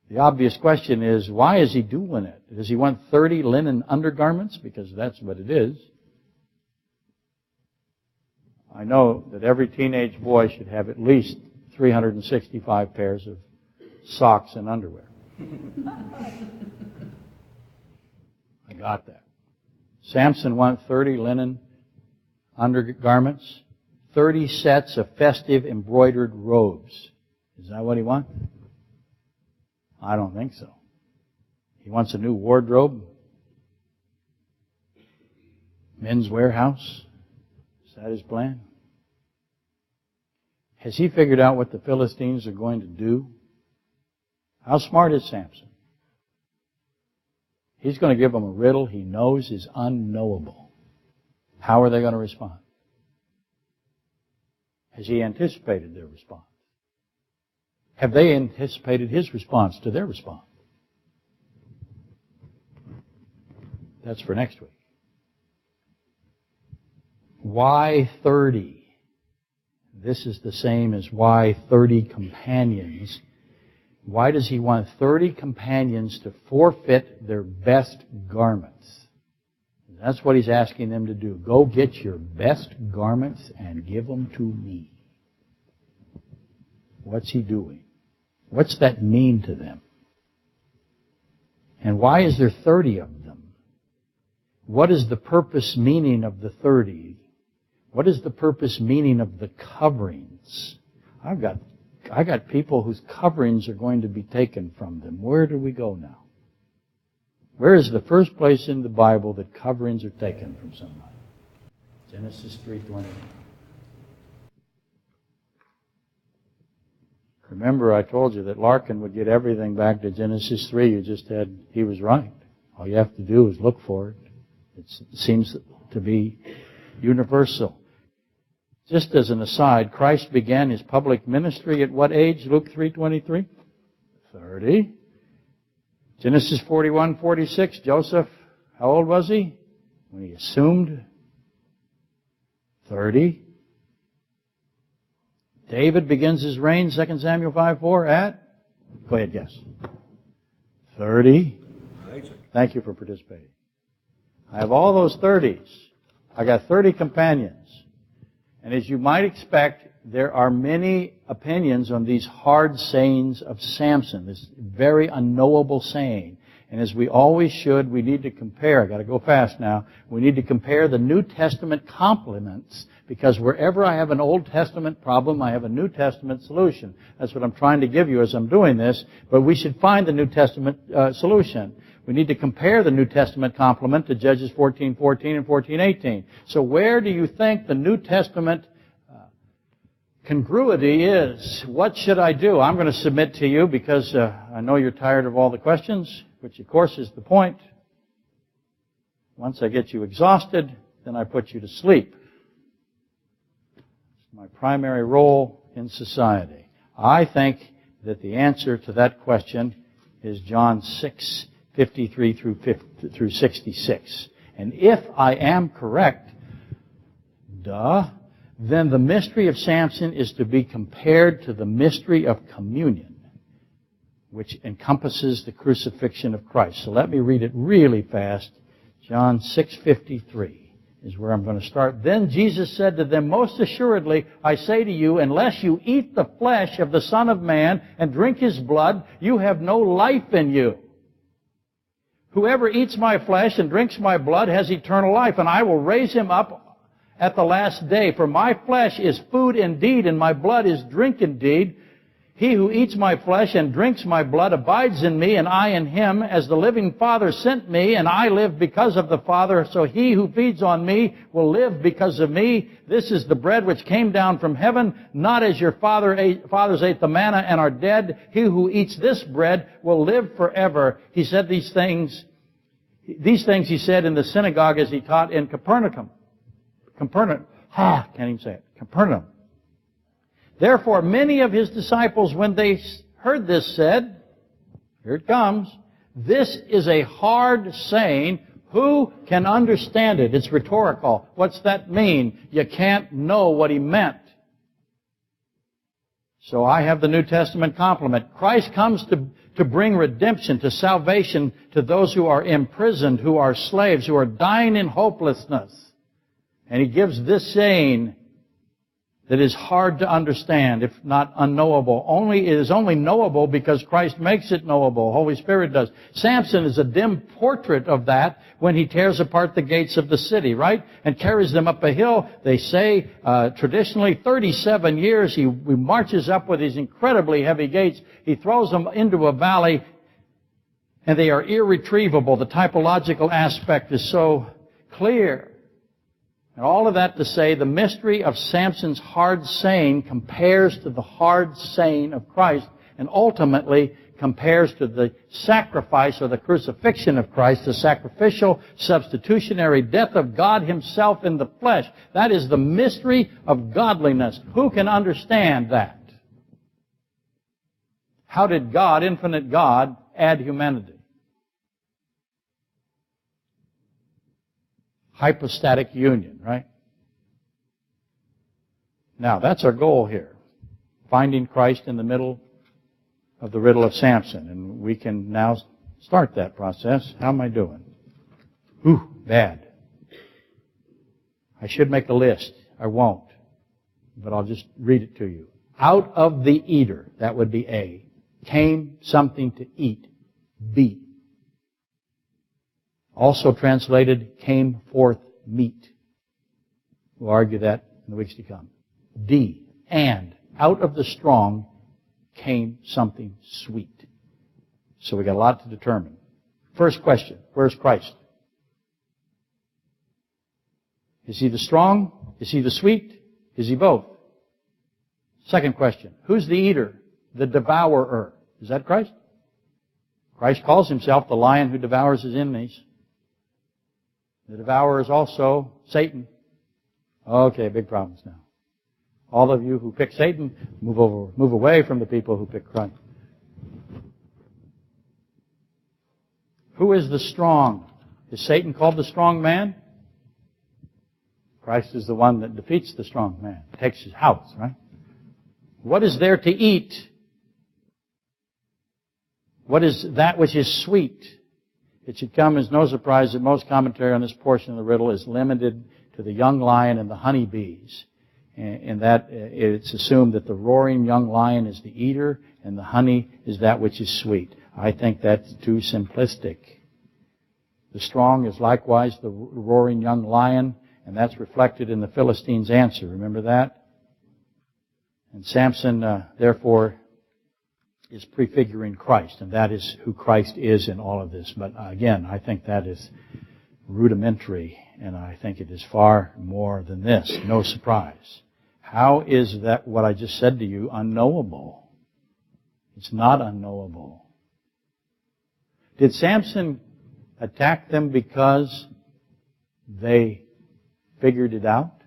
The obvious question is, why is he doing it? Does he want 30 linen undergarments? Because that's what it is. I know that every teenage boy should have at least 365 pairs of socks and underwear. I got that. Samson wanted 30 linen undergarments, 30 sets of festive embroidered robes. Is that what he wants? I don't think so. He wants a new wardrobe. Men's Warehouse. Is that his plan? Has he figured out what the Philistines are going to do? How smart is Samson? He's going to give them a riddle he knows is unknowable. How are they going to respond? Has he anticipated their response? Have they anticipated his response to their response? That's for next week. Why 30? This is the same as why 30 companions. Why does he want 30 companions to forfeit their best garments? That's what he's asking them to do. Go get your best garments and give them to me. What's he doing? What's that mean to them? And why is there 30 of them? What is the purpose meaning of the 30? What is the purpose meaning of the coverings? I got people whose coverings are going to be taken from them. Where do we go now? Where is the first place in the Bible that coverings are taken from somebody? Genesis 3:20. Remember, I told you that Larkin would get everything back to Genesis 3. He was right. All you have to do is look for it. It seems to be universal. Just as an aside, Christ began his public ministry at what age? Luke 3:23? 30. Genesis 41:46, Joseph, how old was he when he assumed? 30. David begins his reign, 2 Samuel 5:4 at? Go ahead, guess. 30. Thank you for participating. I have all those 30s. I got 30 companions. And as you might expect, there are many opinions on these hard sayings of Samson, this very unknowable saying. And as we always should, we need to compare. I've got to go fast now. We need to compare the New Testament complements, because wherever I have an Old Testament problem, I have a New Testament solution. That's what I'm trying to give you as I'm doing this. But we should find the New Testament solution. We need to compare the New Testament complement to Judges 14:14 and 14:18. So where do you think the New Testament congruity is? What should I do? I'm going to submit to you, because I know you're tired of all the questions, which of course is the point. Once I get you exhausted, then I put you to sleep. It's my primary role in society. I think that the answer to that question is John 6:53 through 66. And if I am correct, then the mystery of Samson is to be compared to the mystery of communion, which encompasses the crucifixion of Christ. So let me read it really fast. John 6:53 is where I'm going to start. Then Jesus said to them, most assuredly, I say to you, unless you eat the flesh of the Son of Man and drink his blood, you have no life in you. Whoever eats my flesh and drinks my blood has eternal life, and I will raise him up at the last day. For my flesh is food indeed, and my blood is drink indeed. He who eats my flesh and drinks my blood abides in me, and I in him. As the living Father sent me, and I live because of the Father, so he who feeds on me will live because of me. This is the bread which came down from heaven, not as your fathers ate the manna and are dead. He who eats this bread will live forever. He said these things he said in the synagogue as he taught in Capernaum. Can't even say it. Capernaum. Therefore, many of his disciples, when they heard this, said, here it comes, this is a hard saying. Who can understand it? It's rhetorical. What's that mean? You can't know what he meant. So I have the New Testament complement. Christ comes to bring redemption, to salvation to those who are imprisoned, who are slaves, who are dying in hopelessness. And He gives this saying that is hard to understand, if not unknowable. It is only knowable because Christ makes it knowable. Holy Spirit does. Samson is a dim portrait of that when he tears apart the gates of the city, right? And carries them up a hill. They say, traditionally, 37 years. He marches up with these incredibly heavy gates. He throws them into a valley, and they are irretrievable. The typological aspect is so clear. And all of that to say, the mystery of Samson's hard saying compares to the hard saying of Christ, and ultimately compares to the sacrifice or the crucifixion of Christ, the sacrificial, substitutionary death of God Himself in the flesh. That is the mystery of godliness. Who can understand that? How did God, infinite God, add humanity? Hypostatic union, right? Now, that's our goal here. Finding Christ in the middle of the riddle of Samson. And we can now start that process. How am I doing? Bad. I should make a list. I won't. But I'll just read it to you. Out of the eater, that would be A, came something to eat, B. Also translated, came forth meat. We'll argue that in the weeks to come. D, and out of the strong came something sweet. So we got a lot to determine. First question, where's Christ? Is He the strong? Is He the sweet? Is He both? Second question, who's the eater? The devourer. Is that Christ? Christ calls Himself the lion who devours His enemies. The devourer is also Satan. Okay, big problems now. All of you who pick Satan, move away from the people who pick Christ. Who is the strong? Is Satan called the strong man? Christ is the one that defeats the strong man, takes his house, right? What is there to eat? What is that which is sweet? It should come as no surprise that most commentary on this portion of the riddle is limited to the young lion and the honeybees. And that it's assumed that the roaring young lion is the eater and the honey is that which is sweet. I think that's too simplistic. The strong is likewise the roaring young lion, and that's reflected in the Philistines' answer. Remember that? And Samson, therefore, is prefiguring Christ, and that is who Christ is in all of this. But again, I think that is rudimentary, and I think it is far more than this. No surprise. How is that what I just said to you unknowable? It's not unknowable. Did Samson attack them because they figured it out?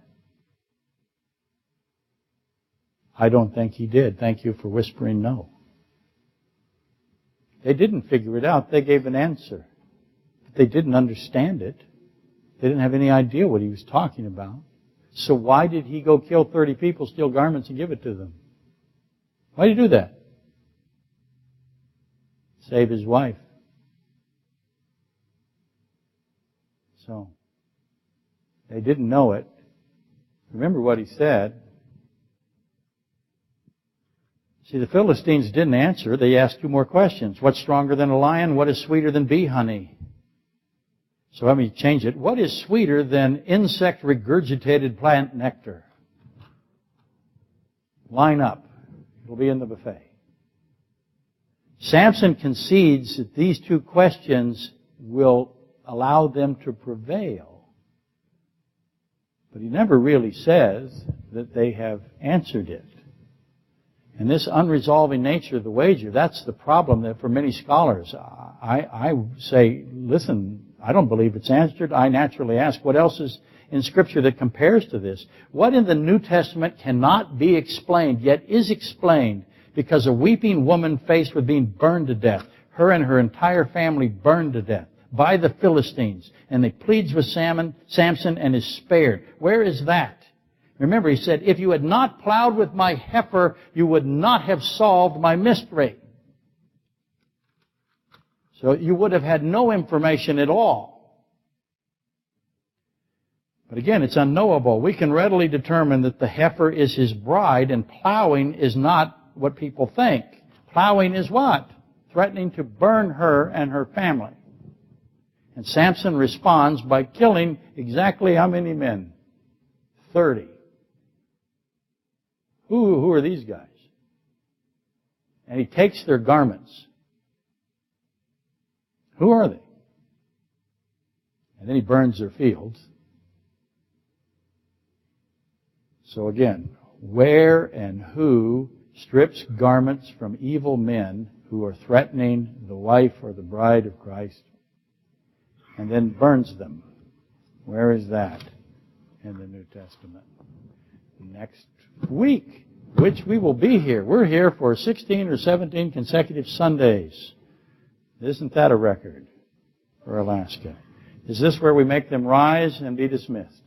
I don't think he did. Thank you for whispering no. They didn't figure it out. They gave an answer. But they didn't understand it. They didn't have any idea what he was talking about. So why did he go kill 30 people, steal garments, and give it to them? Why did he do that? Save his wife. So, they didn't know it. Remember what he said. See, the Philistines didn't answer. They asked two more questions. What's stronger than a lion? What is sweeter than bee honey? So let me change it. What is sweeter than insect regurgitated plant nectar? Line up. It'll be in the buffet. Samson concedes that these two questions will allow them to prevail. But he never really says that they have answered it. And this unresolving nature of the wager, that's the problem that for many scholars. I say, listen, I don't believe it's answered. I naturally ask, what else is in Scripture that compares to this? What in the New Testament cannot be explained, yet is explained because a weeping woman faced with being burned to death, her and her entire family burned to death by the Philistines, and they pleads with Samson and is spared. Where is that? Remember, he said, if you had not plowed with my heifer, you would not have solved my mystery. So you would have had no information at all. But again, it's unknowable. We can readily determine that the heifer is his bride, and plowing is not what people think. Plowing is what? Threatening to burn her and her family. And Samson responds by killing exactly how many men? 30. Who are these guys? And he takes their garments. Who are they? And then he burns their fields. So again, where and who strips garments from evil men who are threatening the wife or the bride of Christ and then burns them? Where is that in the New Testament? Next week, which we will be here. We're here for 16 or 17 consecutive Sundays. Isn't that a record for Alaska? Is this where we make them rise and be dismissed?